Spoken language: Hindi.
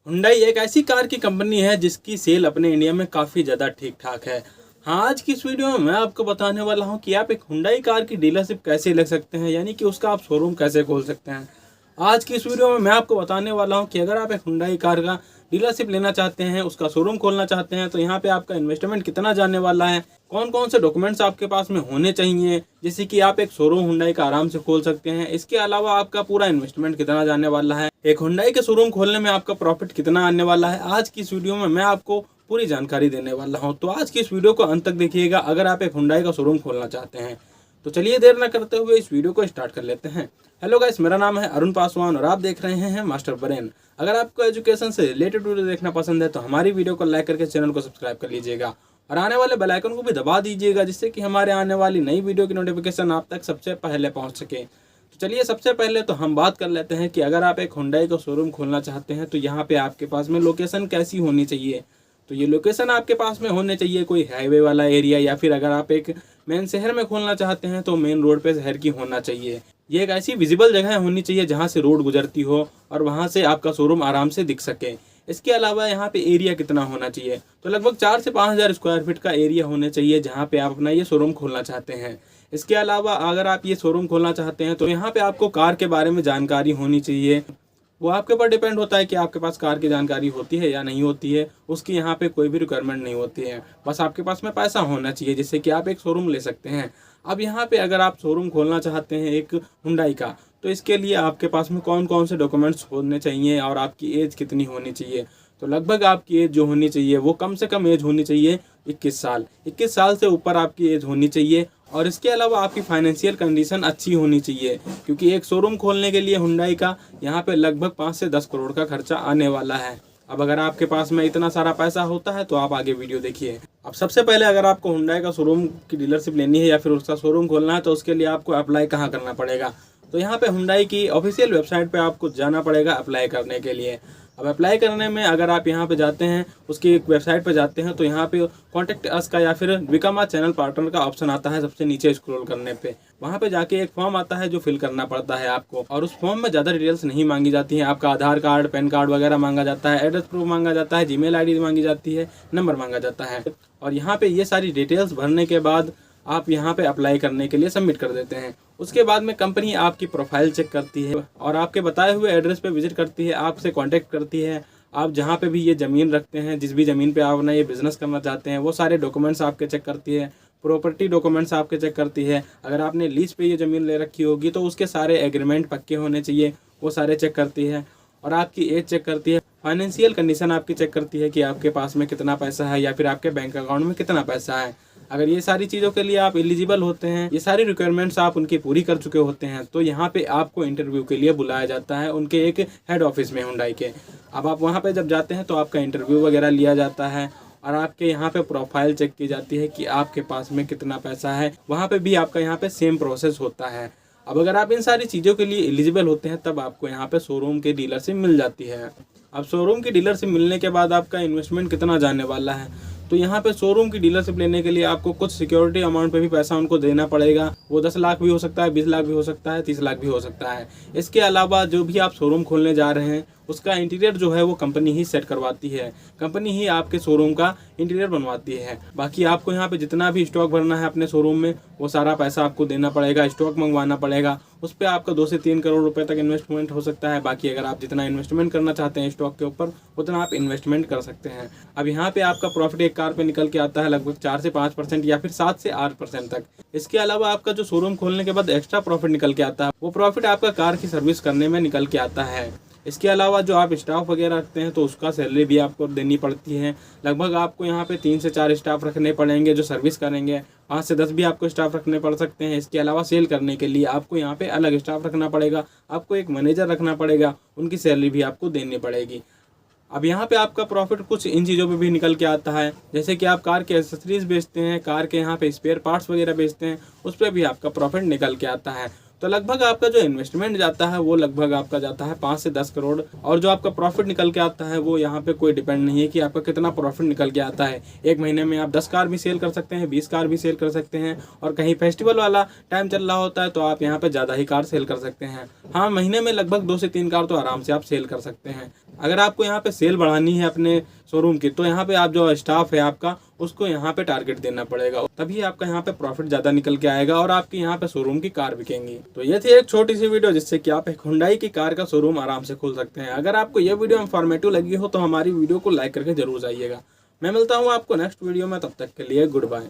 हुंडई एक ऐसी कार की कंपनी है जिसकी सेल अपने इंडिया में काफ़ी ज़्यादा ठीक ठाक है। हाँ, आज की इस वीडियो में मैं आपको बताने वाला हूँ कि आप एक हुंडई कार की डीलरशिप कैसे ले सकते हैं, यानी कि उसका आप शोरूम कैसे खोल सकते हैं। आज की इस वीडियो में मैं आपको बताने वाला हूँ कि अगर आप एक हुंडई कार का डीलरशिप लेना चाहते हैं, उसका शोरूम खोलना चाहते हैं, तो यहाँ पे आपका इन्वेस्टमेंट कितना जाने वाला है, कौन कौन से डॉक्यूमेंट्स आपके पास में होने चाहिए जिससे कि आप एक शोरूम हुंडई का आराम से खोल सकते हैं। इसके अलावा आपका पूरा इन्वेस्टमेंट कितना जाने वाला है, एक हुंडई के शोरूम खोलने में आपका प्रॉफिट कितना आने वाला है, आज की इस वीडियो में मैं आपको पूरी जानकारी देने वाला हूँ। तो आज की इस वीडियो को अंत तक देखिएगा अगर आप एक हुंडई का शोरूम खोलना चाहते हैं। तो चलिए देर न करते हुए इस वीडियो को स्टार्ट कर लेते हैं। हेलो गाइस, मेरा नाम है अरुण पासवान और आप देख रहे हैं मास्टर ब्रेन। अगर आपको एजुकेशन से रिलेटेड वीडियो देखना पसंद है तो हमारी वीडियो को लाइक करके चैनल को सब्सक्राइब कर लीजिएगा और आने वाले बेल आइकन को भी दबा दीजिएगा, जिससे कि हमारे आने वाली नई वीडियो की नोटिफिकेशन आप तक सबसे पहले पहुंच सके। तो चलिए सबसे पहले तो हम बात कर लेते हैं कि अगर आप एक हुंडई का शोरूम खोलना चाहते हैं तो यहाँ पे आपके पास में लोकेशन कैसी होनी चाहिए। तो ये लोकेशन आपके पास में होने चाहिए कोई हाईवे वाला एरिया, या फिर अगर आप एक मेन शहर में खोलना चाहते हैं तो मेन रोड पे शहर की होना चाहिए। ये एक ऐसी विजिबल जगह होनी चाहिए जहाँ से रोड गुजरती हो और वहाँ से आपका शोरूम आराम से दिख सके। इसके अलावा यहाँ पे एरिया कितना होना चाहिए, तो लगभग 4 से 5 हज़ार स्क्वायर फीट का एरिया होने चाहिए जहाँ पे आप अपना ये शोरूम खोलना चाहते हैं। इसके अलावा अगर आप ये शोरूम खोलना चाहते हैं तो यहाँ पे आपको कार के बारे में जानकारी होनी चाहिए। वो आपके ऊपर डिपेंड होता है कि आपके पास कार की जानकारी होती है या नहीं होती है। उसकी यहाँ पे कोई भी रिक्वायरमेंट नहीं होती है, बस आपके पास में पैसा होना चाहिए जिससे कि आप एक शोरूम ले सकते हैं। अब यहाँ पे अगर आप शोरूम खोलना चाहते हैं एक हुंडई का, तो इसके लिए आपके पास में कौन कौन से डॉक्यूमेंट्स होने चाहिए और आपकी एज कितनी होनी चाहिए। तो लगभग आपकी एज जो होनी चाहिए वो कम से कम एज होनी चाहिए 21 साल। 21 साल से ऊपर आपकी एज होनी चाहिए। और इसके अलावा आपकी फाइनेंशियल कंडीशन अच्छी होनी चाहिए, क्योंकि एक शोरूम खोलने के लिए हुंडई का यहाँ पे लगभग 5 से 10 करोड़ का खर्चा आने वाला है। अब अगर आपके पास में इतना सारा पैसा होता है तो आप आगे वीडियो देखिए। अब सबसे पहले अगर आपको हुंडई का शोरूम की डीलरशिप लेनी है या फिर उसका शोरूम खोलना है तो उसके लिए आपको अप्लाई कहाँ करना पड़ेगा। तो यहाँ पे हुंडई की ऑफिशियल वेबसाइट पे आपको जाना पड़ेगा अप्लाई करने के लिए। अब अप्लाई करने में अगर आप यहाँ पे जाते हैं, उसकी एक वेबसाइट पे जाते हैं, तो यहाँ पे कॉन्टेक्ट अस का या फिर बिकम अ चैनल पार्टनर का ऑप्शन आता है सबसे नीचे स्क्रॉल करने पे। वहाँ पे जाके एक फॉर्म आता है जो फिल करना पड़ता है आपको, और उस फॉर्म में ज़्यादा डिटेल्स नहीं मांगी जाती हैं। आपका आधार कार्ड, पैन कार्ड वगैरह मांगा जाता है, एड्रेस प्रूफ मांगा जाता है, जीमेल आईडी मांगी जाती है, नंबर मांगा जाता है। और यहाँ पे ये सारी डिटेल्स भरने के बाद आप यहाँ पे अप्लाई करने के लिए सबमिट कर देते हैं। उसके बाद में कंपनी आपकी प्रोफाइल चेक करती है और आपके बताए हुए एड्रेस पे विजिट करती है, आपसे कांटेक्ट करती है। आप जहाँ पे भी ये ज़मीन रखते हैं, जिस भी ज़मीन पे आप अपना ये बिज़नेस करना चाहते हैं, वो सारे डॉक्यूमेंट्स आपके चेक करती है। प्रॉपर्टी डॉक्यूमेंट्स आपके चेक करती है। अगर आपने लीज पे ये ज़मीन ले रखी होगी तो उसके सारे एग्रीमेंट पक्के होने चाहिए, वो सारे चेक करती है। और आपकी एज चेक करती है। फाइनेंशियल कंडीशन आपकी चेक करती है कि आपके पास में कितना पैसा है या फिर आपके बैंक अकाउंट में कितना पैसा है। अगर ये सारी चीज़ों के लिए आप एलिजिबल होते हैं, ये सारी रिक्वायरमेंट्स आप उनकी पूरी कर चुके होते हैं, तो यहाँ पे आपको इंटरव्यू के लिए बुलाया जाता है उनके एक हेड ऑफिस में हुंडई के। अब आप वहाँ पे जब जाते हैं तो आपका इंटरव्यू वगैरह लिया जाता है और आपके यहाँ पे प्रोफाइल चेक की जाती है कि आपके पास में कितना पैसा है। वहाँ पे भी आपका यहाँ पे सेम प्रोसेस होता है। अब अगर आप इन सारी चीज़ों के लिए एलिजिबल होते हैं तब आपको यहाँ पे शोरूम के डीलरशिप मिल जाती है। अब शोरूम की डीलरशिप मिलने के बाद आपका इन्वेस्टमेंट कितना जाने वाला है, तो यहाँ पे शोरूम की डीलरशिप लेने के लिए आपको कुछ सिक्योरिटी अमाउंट पे भी पैसा उनको देना पड़ेगा। वो 10 लाख भी हो सकता है, 20 लाख भी हो सकता है, 30 लाख भी हो सकता है। इसके अलावा जो भी आप शोरूम खोलने जा रहे हैं उसका इंटीरियर जो है वो कंपनी ही सेट करवाती है, कंपनी ही आपके शोरूम का इंटीरियर बनवाती है। बाकी आपको यहाँ पे जितना भी स्टॉक भरना है अपने शोरूम में वो सारा पैसा आपको देना पड़ेगा, स्टॉक मंगवाना पड़ेगा। उस पर आपका 2 से 3 करोड़ रुपए तक इन्वेस्टमेंट हो सकता है। बाकी अगर आप जितना इन्वेस्टमेंट करना चाहते हैं स्टॉक के ऊपर उतना आप इन्वेस्टमेंट कर सकते हैं। अब यहाँ पे आपका प्रॉफिट एक कार पे निकल के आता है लगभग 4 से 5% या फिर 7 से 8% तक। इसके अलावा आपका जो शोरूम खोलने के बाद एक्स्ट्रा प्रॉफिट निकल के आता है, वो प्रॉफिट आपका कार की सर्विस करने में निकल के आता है। इसके अलावा जो आप स्टाफ वगैरह रखते हैं तो उसका सैलरी भी आपको देनी पड़ती है। लगभग आपको यहाँ पे 3 से 4 स्टाफ रखने पड़ेंगे जो सर्विस करेंगे, 5 से 10 भी आपको स्टाफ रखने पड़ सकते हैं। इसके अलावा सेल करने के लिए आपको यहाँ पे अलग स्टाफ रखना पड़ेगा, आपको एक मैनेजर रखना पड़ेगा, उनकी सैलरी भी आपको देनी पड़ेगी। अब यहाँ पे आपका प्रॉफिट कुछ इन चीज़ों पे भी निकल के आता है, जैसे कि आप कार के एक्सेसरीज बेचते हैं, कार के यहाँ पे स्पेयर पार्ट्स वगैरह बेचते हैं, उस पर भी आपका प्रॉफिट निकल के आता है। तो लगभग आपका जो इन्वेस्टमेंट जाता है वो लगभग आपका जाता है 5 से 10 करोड़। और जो आपका प्रॉफिट निकल के आता है वो यहाँ पे कोई डिपेंड नहीं है कि आपका कितना प्रॉफिट निकल के आता है। एक महीने में आप 10 कार भी सेल कर सकते हैं, 20 कार भी सेल कर सकते हैं, और कहीं फेस्टिवल वाला टाइम चल रहा होता है तो आप यहाँ पे ज़्यादा ही कार सेल कर सकते हैं। हाँ, महीने में लगभग 2 से 3 कार तो आराम से आप सेल कर सकते हैं। अगर आपको यहाँ पे सेल बढ़ानी है अपने शोरूम की, तो यहाँ पे आप जो स्टाफ है आपका उसको यहाँ पे टारगेट देना पड़ेगा, तभी आपका यहाँ पे प्रॉफिट ज़्यादा निकल के आएगा और आपकी यहाँ पे शोरूम की कार बिकेंगी। तो ये थी एक छोटी सी वीडियो जिससे कि आप एक हुंडई की कार का शोरूम आराम से खोल सकते हैं। अगर आपको ये वीडियो इन्फॉर्मेटिव लगी हो तो हमारी वीडियो को लाइक करके जरूर जाइएगा। मैं मिलता हूँ आपको नेक्स्ट वीडियो में, तब तक के लिए गुड बाय।